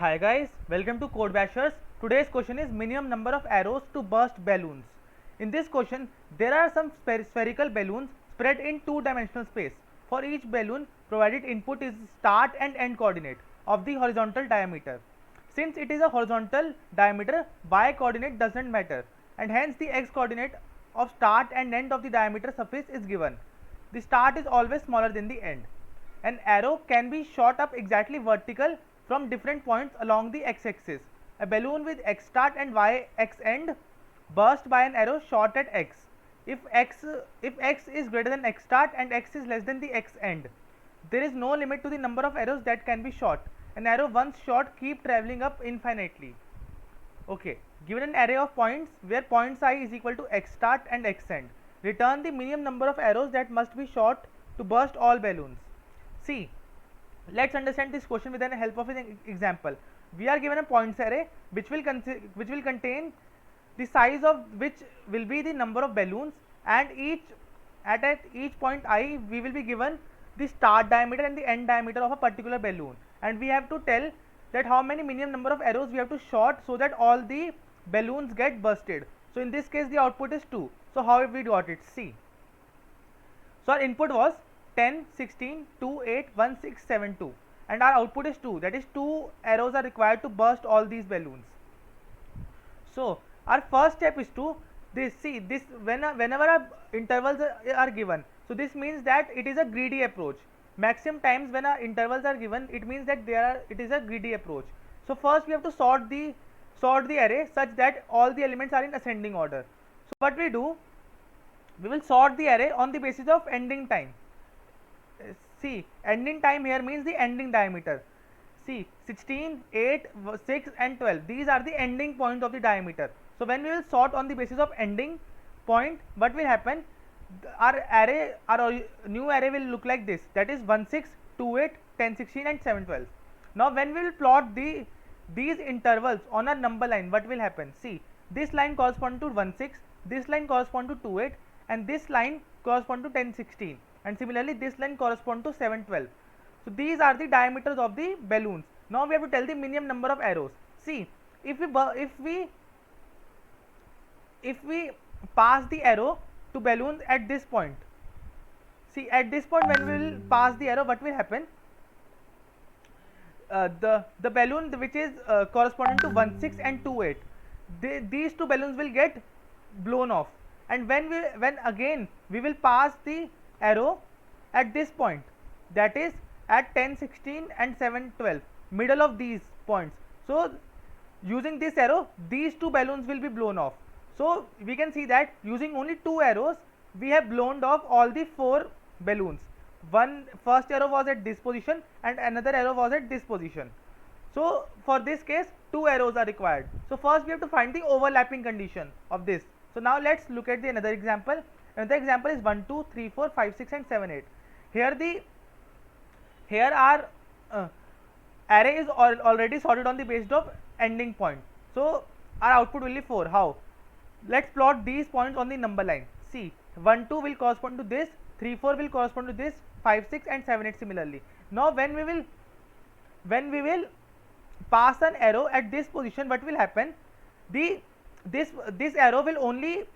Hi guys, welcome to Code Bashers. Today's question is minimum number of arrows to burst balloons. In this question, there are some spherical balloons spread in two-dimensional space. For each balloon, provided input is start and end coordinate of the horizontal diameter. Since it is a horizontal diameter, y coordinate doesn't matter, and hence the x coordinate of start and end of the diameter surface is given. The start is always smaller than the end. An arrow can be shot up exactly vertical from different points along the x-axis. A balloon with x start and y x end burst by an arrow shot at x. If x is greater than x start and x is less than the x end, there is no limit to the number of arrows that can be shot. An arrow once shot keep traveling up infinitely. Okay, given an array of points where points I is equal to x start and x end, return the minimum number of arrows that must be shot to burst all balloons. See, let's understand this question with the help of an example. We are given a points array which will contain the size of which will be the number of balloons, and at each point I we will be given the start diameter and the end diameter of a particular balloon, and we have to tell that how many minimum number of arrows we have to shot so that all the balloons get bursted. So in this case the output is 2. So how we got it? See, so our input was 10, 16, 2, 8, 1, 6, 7, 2, and our output is 2. That is 2 arrows are required to burst all these balloons. So our first step is to this whenever our intervals are given. So this means that it is a greedy approach. Maximum times when our intervals are given, it means that it is a greedy approach. So first we have to sort the array such that all the elements are in ascending order. So what we do, we will sort the array on the basis of ending time. See, ending time here means the ending diameter. See, 16, 8, 6 and 12, these are the ending points of the diameter. So when we will sort on the basis of ending point, what will happen? Our new array will look like this, that is 1, 6, 2, 8, 10, 16 and 7, 12. Now when we will plot these intervals on a number line, what will happen? See, this line corresponds to 1, 6, this line corresponds to 2, 8, and this line corresponds to 10, 16, and similarly this line corresponds to 7, 12. So these are the diameters of the balloons. Now we have to tell the minimum number of arrows. See, if we pass the arrow to balloon at this point, see at this point when we will pass the arrow, what will happen? The balloon which is corresponding to 1, 6 and 2, 8, these two balloons will get blown off, and when again we will pass the arrow at this point, that is at 10, 16 and 7, 12, middle of these points. So using this arrow, these two balloons will be blown off. So we can see that using only 2 arrows we have blown off all the 4 balloons. First arrow was at this position and another arrow was at this position. So for this case 2 arrows are required. So first we have to find the overlapping condition of this. So now let's look at the another example. Another example is 1, 2, 3, 4, 5, 6 and 7, 8. Here our array is already sorted on the basis of ending point. So our output will be 4. How? Let's plot these points on the number line. See, 1, 2 will correspond to this, 3, 4 will correspond to this, 5, 6 and 7, 8 similarly. Now when we will pass an arrow at this position, what will happen? This arrow will only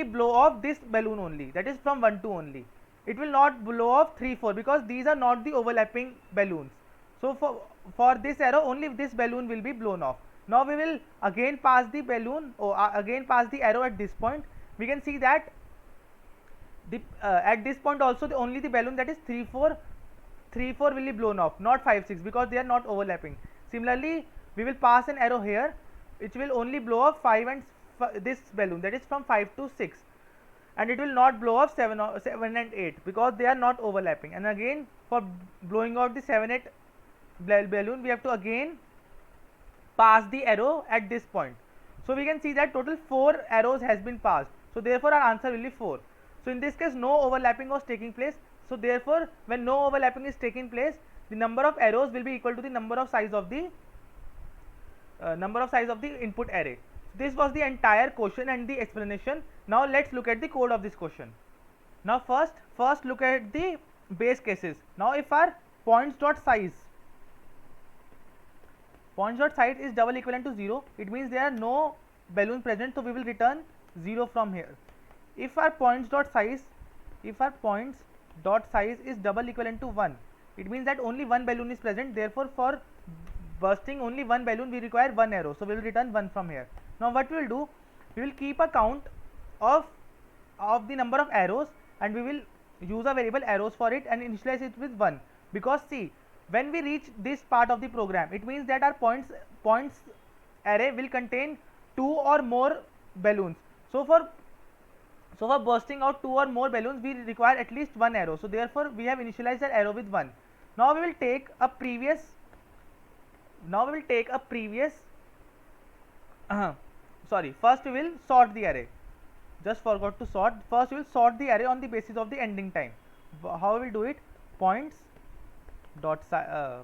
blow off this balloon only, that is from 1, 2 only. It will not blow off 3, 4 because these are not the overlapping balloons. So for this arrow only this balloon will be blown off. Now we will again pass the balloon or again pass the arrow at this point. We can see that at this point also only the balloon, that is 3, 4 will be blown off, not 5, 6, because they are not overlapping. Similarly we will pass an arrow here, which will only blow off 5 and this balloon, that is from 5 to 6, and it will not blow off 7 and 8 because they are not overlapping. And again for blowing out the 7, 8 balloon we have to again pass the arrow at this point. So we can see that total 4 arrows has been passed. So therefore our answer will be 4. So in this case no overlapping was taking place. So therefore when no overlapping is taking place, the number of arrows will be equal to the number of size of the input array. This was the entire question and the explanation. Now let's look at the code of this question. Now first look at the base cases. Now if our points dot size points dot size is double equivalent to 0, it means there are no balloons present, so we will return 0 from here. If our points dot size is double equivalent to 1, it means that only one balloon is present, therefore for bursting only one balloon we require one arrow, so we will return 1 from here. Now what we will do, we will keep a count of the number of arrows and we will use a variable arrows for it and initialize it with 1, because see, when we reach this part of the program, it means that our points array will contain 2 or more balloons. So for bursting out 2 or more balloons we require at least one arrow, so therefore we have initialized that arrow with 1. Now we will take a previous first we will sort the array. Just forgot to sort. First we will sort the array on the basis of the ending time. How we will do it? Points dot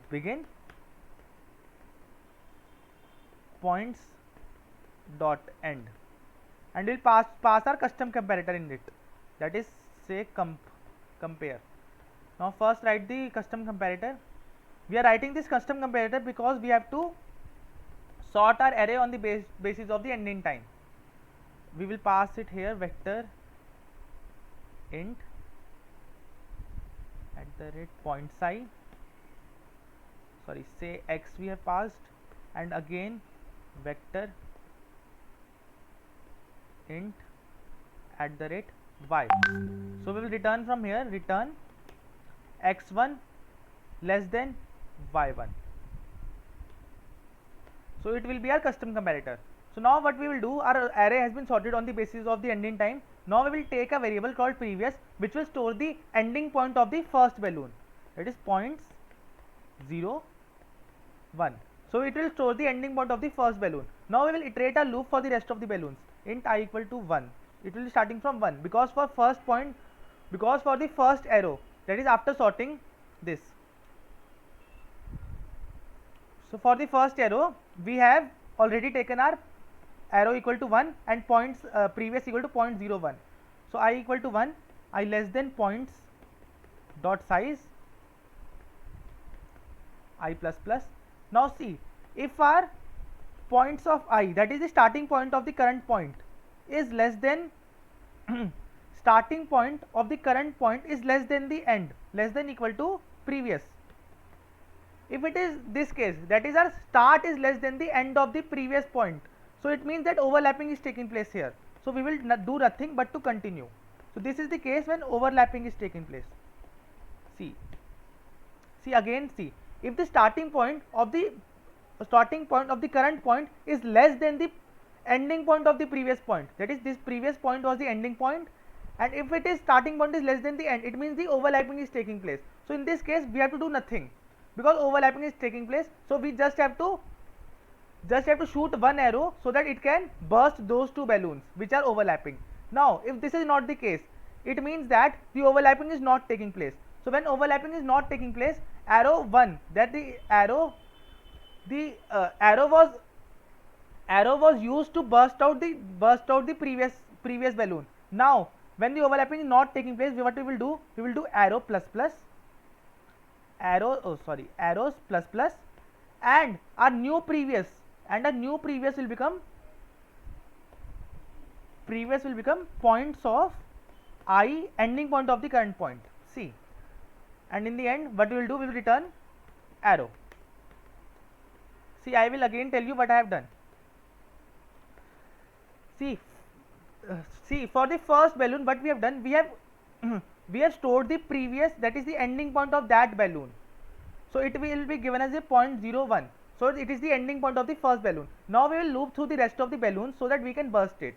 begin, points dot end, and we'll pass our custom comparator in it, that is say compare. Now first write the custom comparator. We are writing this custom comparator because we have to sort our array on the basis of the ending time. We will pass it here, vector int point size, say x we have passed, and again vector int y. So we will return from here, return x1 less than y1. So it will be our custom comparator. So now what we will do, our array has been sorted on the basis of the ending time. Now we will take a variable called previous, which will store the ending point of the first balloon, that is points 0 1. So it will store the ending point of the first balloon. Now we will iterate a loop for the rest of the balloons. Int I equal to 1. It will be starting from 1 because for the first arrow, that is after sorting this. So for the first arrow we have already taken our arrow equal to 1 and points previous equal to 0.01. So I equal to 1, I less than points dot size I plus plus. Now see, if our points of I, that is the starting point of the current point, is less than starting point of the current point is less than the end, less than equal to previous. If it is this case, that is our start is less than the end of the previous point, so it means that overlapping is taking place here. So we will do nothing but to continue. So this is the case when overlapping is taking place. See again, see, if the starting point of the current point is less than the ending point of the previous point, that is this previous point was the ending point, and if it is starting point is less than the end, it means the overlapping is taking place. So in this case we have to do nothing because overlapping is taking place, so we just have to shoot one arrow so that it can burst those two balloons which are overlapping. Now if this is not the case, it means that the overlapping is not taking place. So when overlapping is not taking place, arrow 1, that the arrow was used to burst out the previous balloon. Now when the overlapping is not taking place, what we will do, we will do arrows plus plus, and our new previous will become points of I, ending point of the current point. See, and in the end what we will do, we will return arrow. See, I will again tell you what I have done. See, for the first balloon what we have done, we have stored the previous, that is the ending point of that balloon, so it will be given as a 0.01. So it is the ending point of the first balloon. Now we will loop through the rest of the balloons so that we can burst it,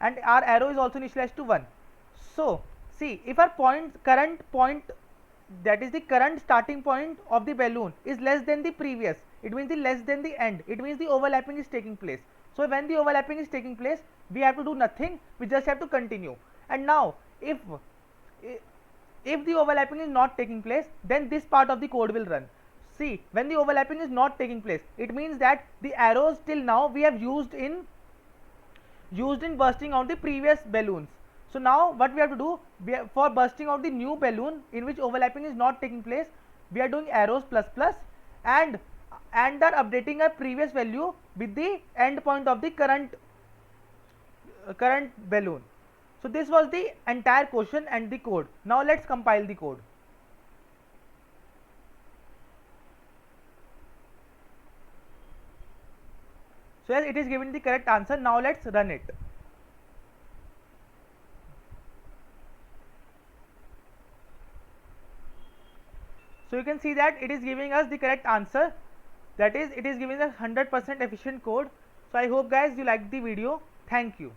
and our arrow is also initialized to 1. So see, if our current point, that is the current starting point of the balloon, is less than the previous, it means the less than the end, it means the overlapping is taking place. So when the overlapping is taking place, we have to do nothing, we just have to continue. And now if the overlapping is not taking place, then this part of the code will run. See, when the overlapping is not taking place, it means that the arrows till now we have used in bursting out the previous balloons. So now what we have to do, for bursting out the new balloon in which overlapping is not taking place, we are doing arrows plus plus, and and are updating a previous value with the end point of the current balloon. So this was the entire question and the code. Now let's compile the code. So yes, it is giving the correct answer. Now let's run it. So you can see that it is giving us the correct answer, that is it is giving us 100% efficient code. So I hope guys you liked the video. Thank you.